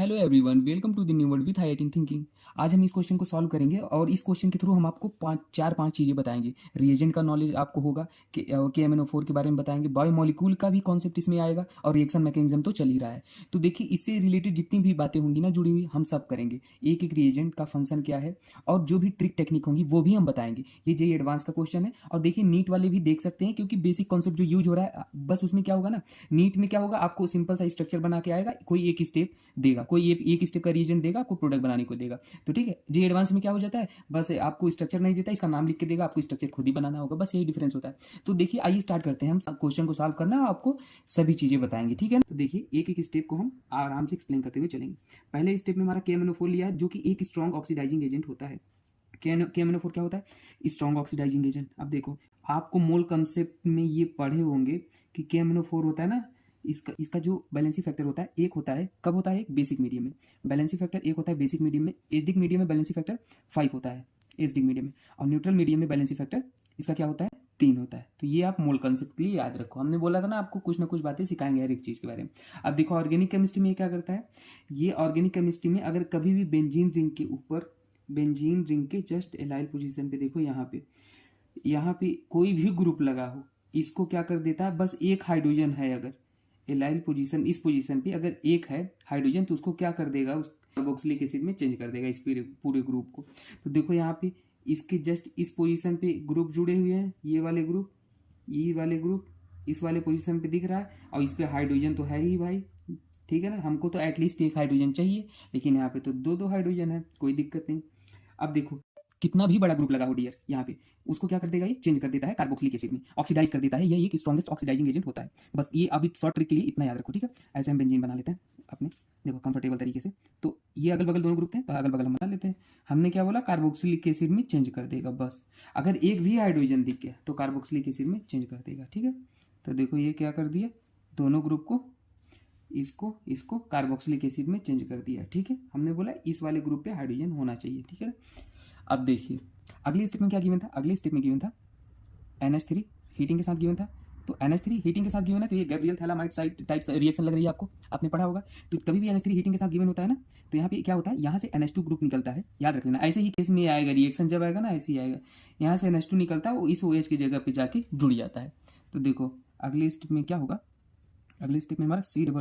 Hello everyone, welcome to the new world with highlighting thinking. आज हम इस question को सॉल्व करेंगे और इस क्वेश्चन के थ्रू हम आपको पांच चीज़ें बताएंगे। रिएजेंट का नॉलेज आपको होगा कि और KMnO4 के बारे में बताएंगे। बायोमोलिक्यूल का भी कॉन्सेप्ट इसमें आएगा और रिएक्शन मैकेनिज्म तो चल ही रहा है। तो देखिए, इससे रिलेटेड जितनी भी बातें होंगी ना जुड़ी हुई, हम सब करेंगे। एक एक रिएजेंट का फंक्शन क्या है और जो भी ट्रिक टेक्निक होंगी वो भी हम बताएंगे। ये जेईई एडवांस का क्वेश्चन है और देखिए नीट वाले भी देख सकते हैं, क्योंकि बेसिक कॉन्सेप्ट जो यूज हो रहा है, बस उसमें क्या होगा ना, नीट में क्या होगा, आपको सिंपल सा स्ट्रक्चर बना के आएगा, कोई एक स्टेप देगा, कोई एक स्टेप का रीजन देगा, आपको प्रोडक्ट बनाने को देगा। तो ठीक है, जी एडवांस में क्या हो जाता है, बस आपको स्ट्रक्चर नहीं देता, इसका नाम लिख के देगा, आपको स्ट्रक्चर खुद ही बनाना होगा, बस यही डिफरेंस होता है। तो देखिए, आइए स्टार्ट करते हैं। हम क्वेश्चन को सॉल्व करना, आपको सभी चीजें बताएंगे, ठीक है। तो देखिए, एक एक स्टेप को हम आराम से एक्सप्लेन करते हुए चलेंगे। पहले स्टेप में हमारा KMnO4 लिया है, जो कि एक स्ट्रॉन्ग ऑक्सीडाइजिंग एजेंट होता है। KMnO4 क्या होता है, स्ट्रॉन्ग ऑक्सीडाइजिंग एजेंट। अब देखो, आपको मोल कंसेप्ट में ये पढ़े होंगे कि KMnO4 होता है ना, इसका इसका जो बैलेंसी फैक्टर होता है, एक होता है, कब होता है, एक बेसिक मीडियम में बैलेंसी फैक्टर एक होता है, बेसिक मीडियम में। एसिडिक मीडियम में बैलेंसी फैक्टर 5 होता है, एसिडिक मीडियम में। और न्यूट्रल मीडियम में बैलेंसी फैक्टर इसका क्या होता है, 3 होता है। तो ये आप मोल कंसेप्ट के लिए याद रखो। हमने बोला था ना, आपको कुछ ना कुछ बातें सिखाएंगे हर एक चीज़ के बारे में। अब देखो, ऑर्गेनिक केमिस्ट्री में ये क्या करता है, ये ऑर्गेनिक केमिस्ट्री में अगर कभी भी बेंजीन रिंग के ऊपर, बेंजीन रिंग के जस्ट एलाइल पोजीशन पे देखो, यहाँ पे कोई भी ग्रुप लगा हो, इसको क्या कर देता है, बस एक हाइड्रोजन है, अगर एलाइल पोजीशन, इस पोजीशन पे अगर एक है हाइड्रोजन, तो उसको क्या कर देगा, उस कार्बोक्सिलिक एसिड में चेंज कर देगा इस पूरे ग्रुप को। तो देखो यहाँ पे इसके जस्ट इस पोजीशन पे ग्रुप जुड़े हुए हैं, ये वाले ग्रुप इस वाले पोजीशन पे दिख रहा है, और इस पे हाइड्रोजन तो है ही भाई, ठीक है ना। हमको तो एटलीस्ट एक हाइड्रोजन चाहिए, लेकिन यहाँ पे तो दो दो हाइड्रोजन है, कोई दिक्कत नहीं। अब देखो, कितना भी बड़ा ग्रुप लगा हो डियर, यहाँ पे उसको क्या कर देगा, ये चेंज कर देता है कार्बोक्सिलिक एसिड में, ऑक्सीडाइज कर देता है। ये एक स्ट्रॉन्गेस्ट ऑक्सीडाइजिंग एजेंट होता है। बस ये अभी शॉर्ट ट्रिक के लिए इतना याद रखो, ठीक है। ऐसे हम बेंजीन बना लेते हैं अपने, देखो कंफर्टेबल तरीके से। तो ये अगल बगल दोनों ग्रुप थे, तो अगल बगल हम बना लेते हैं। हमने क्या बोला, कार्बोक्सिलिक एसिड में चेंज कर देगा, बस। अगर एक भी हाइड्रोजन दिख गया तो कार्बोक्सिलिक एसिड में चेंज कर देगा, ठीक है। तो देखो ये क्या कर दिया, दोनों ग्रुप को, इसको इसको कार्बोक्सिलिक एसिड में चेंज कर दिया, ठीक है। हमने बोला इस वाले ग्रुप पे हाइड्रोजन होना चाहिए, ठीक है। अब देखिए, अगली स्टेप में क्या गिवन था, अगली स्टेप में गिवन था NH3 हीटिंग के साथ गिवन था। तो NH3 हीटिंग के साथ गिवन है, तो ये Gabriel phthalimide side type reaction लग रही है आपको, आपने पढ़ा होगा। तो कभी भी NH3 हीटिंग के साथ गिवन होता है ना, तो यहाँ पे क्या होता है, यहाँ से NH2 ग्रुप निकलता है, याद रख लेना। ऐसे ही केस में आएगा, रिएक्शन जब आएगा ना ऐसे ही आएगा, यहाँ से NH2 निकलता है, वो इस OH की जगह पे जाके जुड़ जाता है। तो देखो अगली स्टेप में क्या होगा, अगली स्टेप में हमारा C+O दिख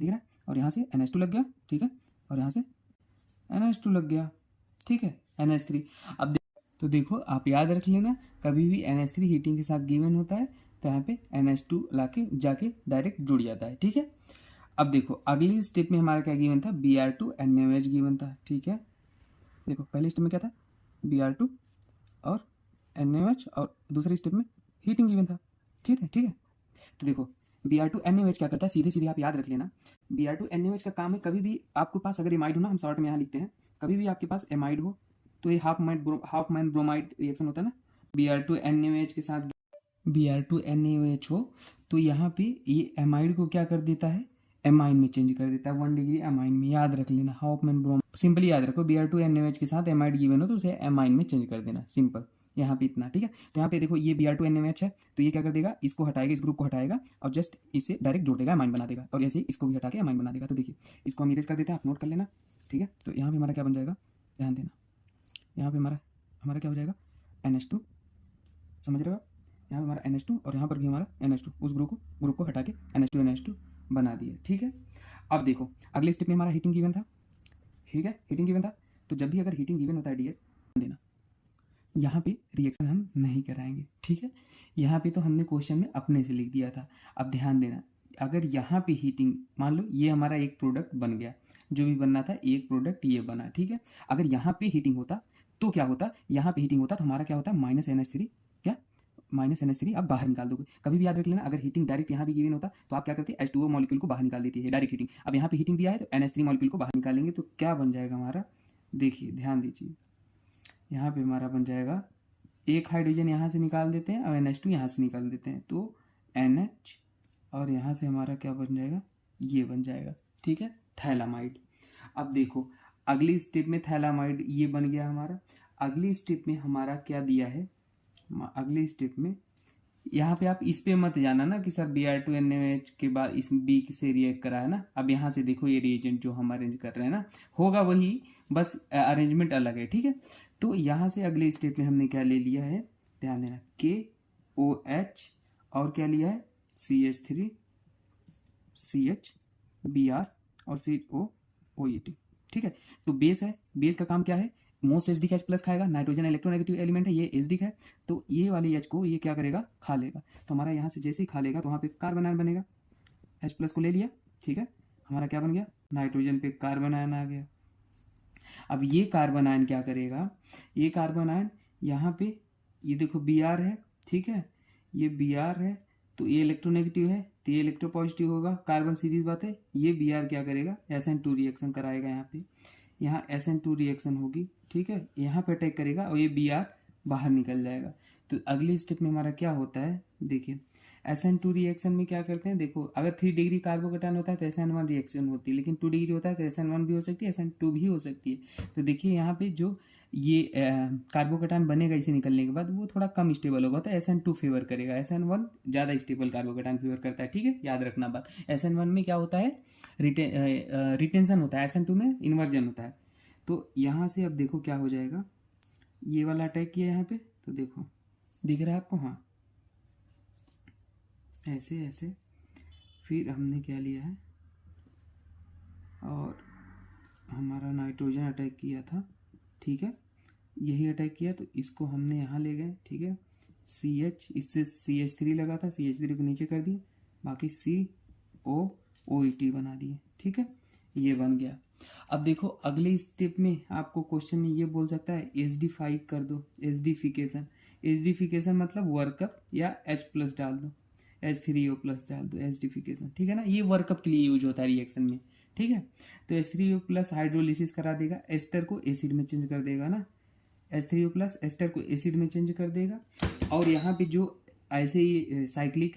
रहा है, और यहाँ से NH2 लग गया, ठीक है, और यहाँ से NH2 लग गया, ठीक है, NH3। अब तो देखो, आप याद रख लेना, कभी भी NH3 हीटिंग के साथ गिवन होता है तो यहाँ पे NH2 लाके जाके डायरेक्ट जुड़ जाता है, ठीक है। अब देखो, अगली स्टेप में हमारा क्या गिवन था, Br2NaOH गिवन था, ठीक है। देखो पहले स्टेप में क्या था, Br2 और NaOH, और दूसरे स्टेप में हीटिंग गिवन था, ठीक है, ठीक है। तो देखो, Br2NaOH क्या करता है, सीधे सीधे आप याद रख लेना। Br2NaOH का काम है, कभी भी आपके पास अगर एमाइड हो ना, हम शॉर्ट में यहाँ लिखते हैं, कभी भी आपके पास एमाइड हो, तो ये हाफ मैन ब्रोमाइड रिएक्शन होता है ना, Br2NaOH के साथ Br2NaOH हो, तो यहाँ पे ये एमाइड को क्या कर देता है, एमाइन में चेंज कर देता है, 1 डिग्री एमाइन में, याद रख लेना। हाफ मैन ब्रोम, सिंपली याद रखो, Br2NaOH के साथ एमाइड गिवन हो तो उसे एमाइन में चेंज कर देना, सिंपल, यहाँ पे इतना, ठीक है। तो यहाँ पे देखो, ये Br2NaOH है, तो ये क्या कर देगा, इसको हटाएगा, इस ग्रुप को हटाएगा, और जस्ट इससे डायरेक्ट जोड़ देगा, एमाइन बना देगा, और ऐसे इसको भी हटा के एमाइन बना देगा। तो देखिए, इसको हम इरेज कर देते हैं, आप नोट कर लेना, ठीक है। तो यहाँ पे हमारा क्या बन जाएगा, ध्यान देना, यहाँ पे हमारा हमारा क्या हो जाएगा, NH2, समझ रहे हो, यहाँ पे हमारा NH2, और यहाँ पर भी हमारा NH2, उस ग्रुप को हटा के NH2 बना दिया, ठीक है। अब देखो, अगले स्टेप में हमारा हीटिंग गिवन था, ठीक है, हीटिंग गिवन था। तो जब भी अगर हीटिंग गिवन होता है डियर, देना, यहाँ पे रिएक्शन हम नहीं कराएंगे, ठीक है। यहाँ पे तो हमने क्वेश्चन में अपने से लिख दिया था। अब ध्यान देना, अगर यहाँ पे हीटिंग, मान लो ये हमारा एक प्रोडक्ट बन गया, जो भी बनना था एक प्रोडक्ट ये बना, ठीक है। अगर यहाँ पे हीटिंग होता तो क्या होता, यहाँ पे हीटिंग होता तो हमारा क्या होता, -NH3, क्या, -NH3 आप बाहर निकाल दोगे। कभी भी याद रख लेना, अगर हीटिंग डायरेक्ट यहाँ भी गिवन होता तो आप क्या करते, H2O मॉलिक्यूल को बाहर निकाल देती है, डायरेक्ट हीटिंग। अब यहाँ पे हीटिंग दिया है तो NH3 मॉलिक्यूल को बाहर निकालेंगे, तो क्या बन जाएगा हमारा, देखिए ध्यान दीजिए, यहाँ पे हमारा बन जाएगा, एक हाइड्रोजन यहाँ से निकाल देते हैं, और NH2 यहाँ से निकाल देते हैं, तो NH, और यहाँ से हमारा क्या बन जाएगा, ये बन जाएगा, ठीक है, थैलामाइड। अब देखो, अगली स्टेप में थैलामाइड ये बन गया हमारा। अगली स्टेप में हमारा क्या दिया है, अगली स्टेप में यहाँ पे आप इस पे मत जाना ना कि सर Br2NaOH के बाद इस B से रिएक्ट करा है ना। अब यहाँ से देखो ये रिएजेंट जो हम अरेंज कर रहे हैं ना, होगा वही, बस अरेंजमेंट अलग है, ठीक है। तो यहाँ से अगले स्टेप में हमने क्या ले लिया है, ध्यान देना, KOH और क्या लिया है, CH3 CH Br और COOET, ठीक है। तो बेस है, बेस का काम क्या है, most H D H plus खाएगा, नाइट्रोजन इलेक्ट्रोनेगेटिव एलिमेंट है, ये एच डी है, तो ये वाले एच को ये क्या करेगा, खा लेगा। तो हमारा यहाँ से जैसे ही खा लेगा तो वहाँ पे कार्बन आयन बनेगा, एच प्लस को ले लिया, ठीक है, हमारा क्या बन गया, नाइट्रोजन पे कार्बन आयन आ गया। अब ये कार्बन आयन क्या करेगा, ये कार्बन आयन यहाँ पे, ये देखो बी आर है, ठीक है, ये बी आर है, तो ये इलेक्ट्रोनेगेटिव है, तो ये इलेक्ट्रो पॉजिटिव होगा, कार्बन सीधी बात है, ये बी आर क्या करेगा, SN2 रिएक्शन कराएगा, यहाँ पे यहाँ SN2 रिएक्शन होगी, ठीक है, यहाँ पे अटैक करेगा और ये बी आर बाहर निकल जाएगा। तो अगले स्टेप में हमारा क्या होता है, देखिए SN2 रिएक्शन में क्या करते हैं, देखो अगर 3 डिग्री कार्बोकेटायन होता है तो SN1 रिएक्शन होती है, लेकिन 2 डिग्री होता है तो SN1 भी हो सकती है, SN2 भी हो सकती है। तो देखिए यहाँ पे जो ये कार्बोकेटायन बनेगा इसे निकलने के बाद, वो थोड़ा कम स्टेबल होगा, तो SN2 फेवर करेगा, SN1 ज़्यादा स्टेबल कार्बोकेटायन फेवर करता है, ठीक है, याद रखना बात। SN1 में क्या होता है, रिटेंशन होता है, SN2 में इन्वर्जन होता है। तो यहाँ से अब देखो क्या हो जाएगा, ये वाला अटैक किया यहाँ पे, तो देखो दिख रहा है आपको, हाँ ऐसे ऐसे, फिर हमने क्या लिया है, और हमारा नाइट्रोजन अटैक किया था, ठीक है, यही अटैक किया, तो इसको हमने यहाँ ले गए, ठीक है, CH, इससे CH3 लगा था, CH3 को नीचे कर दिए, बाकी COOET बना दिए, ठीक है, ये बन गया। अब देखो अगले स्टेप में आपको क्वेश्चन में ये बोल सकता है HD5 कर दो, एसिडिफिकेशन, एसिडिफिकेशन मतलब वर्कअप या H प्लस डाल दो, H3O प्लस डाल दो, एसिडिफिकेशन, ठीक है ना, ये वर्कअप के लिए यूज होता है रिएक्शन में, ठीक है। तो H3O प्लस हाइड्रोलिसिस करा देगा, एस्टर को एसिड में चेंज कर देगा ना, H3O प्लस एस्टर को एसिड में चेंज कर देगा। और यहाँ पे जो ऐसे ही साइक्लिक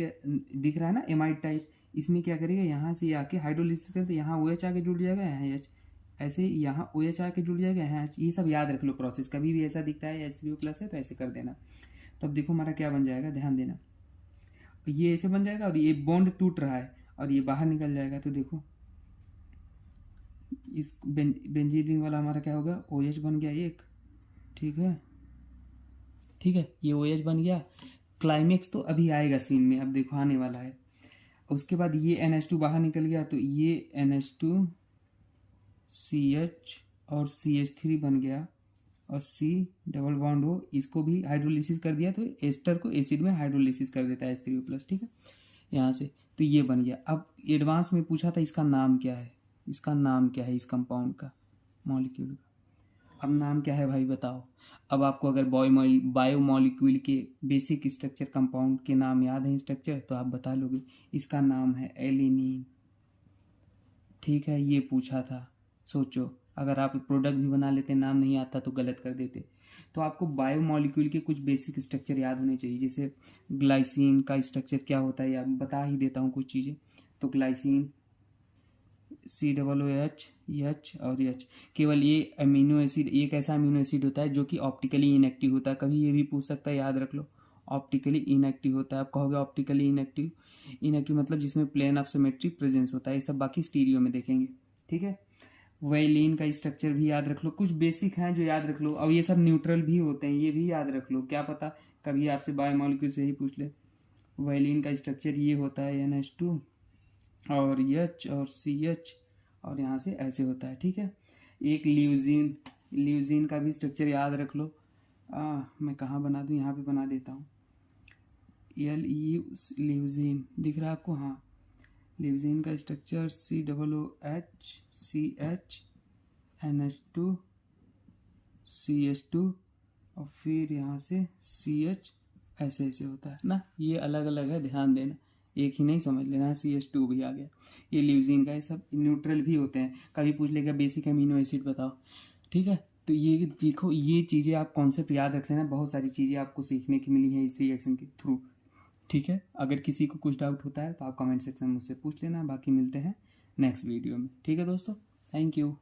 दिख रहा है ना एमाइड टाइप, इसमें क्या करेगा, यहाँ से आके हाइड्रोलिसिस करते, यहाँ OH आके जुड़ जाएगा, यहाँ H, ऐसे यहाँ OH आके जुड़ जाएगा, यहाँ H, ये सब याद रख लो प्रोसेस, कभी भी ऐसा दिखता है H3O प्लस है तो ऐसे कर देना। तो अब देखो हमारा क्या बन जाएगा, ध्यान देना, ये ऐसे बन जाएगा और ये बॉन्ड टूट रहा है और ये बाहर निकल जाएगा। तो देखो इस बेंजीन रिंग वाला हमारा क्या होगा, OH बन गया एक, ठीक है, ठीक है, ये OH बन गया। क्लाइमेक्स तो अभी आएगा सीन में, अब देखो आने वाला है। उसके बाद ये NH2 बाहर निकल गया, तो ये NH2 CH और CH3 बन गया, और C डबल बॉन्ड हो, इसको भी हाइड्रोलिसिस कर दिया, तो एस्टर को एसिड में हाइड्रोलिसिस कर देता है H3O प्लस, ठीक है, यहाँ से, तो ये बन गया। अब एडवांस में पूछा था इसका नाम क्या है, इसका नाम क्या है इस कंपाउंड का, मॉलिक्यूल का, अब नाम क्या है भाई बताओ। अब आपको अगर बायोमॉलिक्यूल के बेसिक स्ट्रक्चर कंपाउंड के नाम याद है स्ट्रक्चर, तो आप बता लोगे, इसका नाम है एलिनीन, ठीक है, ये पूछा था। सोचो अगर आप प्रोडक्ट भी बना लेते, नाम नहीं आता तो गलत कर देते। तो आपको बायोमॉलिक्यूल के कुछ बेसिक स्ट्रक्चर याद होने चाहिए, जैसे ग्लाइसिन का स्ट्रक्चर क्या होता है, या बता ही देता हूँ कुछ चीज़ें। तो ग्लाइसिन COOH H और H, केवल ये अमीनो एसिड, एक ऐसा अमीनो एसिड होता है जो कि ऑप्टिकली इनएक्टिव होता है, कभी ये भी पूछ सकता है, याद रख लो, ऑप्टिकली इनएक्टिव होता है। आप कहोगे ऑप्टिकली इनएक्टिव, इनएक्टिव मतलब जिसमें प्लेन ऑफ सिमेट्री प्रेजेंस होता है, ये सब बाकी स्टीरियो में देखेंगे, ठीक है। वाइलिन का स्ट्रक्चर भी याद रख लो, कुछ बेसिक हैं जो याद रख लो, और ये सब न्यूट्रल भी होते हैं, ये भी याद रख लो, क्या पता कभी आपसे बायोमॉलिक्यूल से ही पूछ ले। वाइलिन का स्ट्रक्चर ये होता है NH2 और H और CH, और यहाँ से ऐसे होता है, ठीक है। एक ल्यूजीन, ल्यूजीन का भी स्ट्रक्चर याद रख लो, मैं कहाँ बना दूँ, यहाँ पे बना देता हूँ, ल्यूजीन दिख रहा है आपको, हाँ, ल्यूजीन का structure COOH CH NH2 CH2 और फिर यहाँ से CH, ऐसे ऐसे होता है ना, ये अलग अलग है, ध्यान देना, एक ही नहीं समझ लेना है। CH2 भी आ गया, ये ल्यूजीन का, ये सब न्यूट्रल भी होते हैं, कभी पूछ लेगा बेसिक अमीनो एसिड बताओ, ठीक है। तो ये देखो, ये चीज़ें आप कॉन्सेप्ट याद रख लेना, बहुत सारी चीज़ें आपको सीखने की मिली है इस रिएक्शन के थ्रू, ठीक है। अगर किसी को कुछ डाउट होता है तो आप कमेंट सेक्शन में मुझसे पूछ लेना, बाकी मिलते हैं नेक्स्ट वीडियो में, ठीक है दोस्तों, थैंक यू।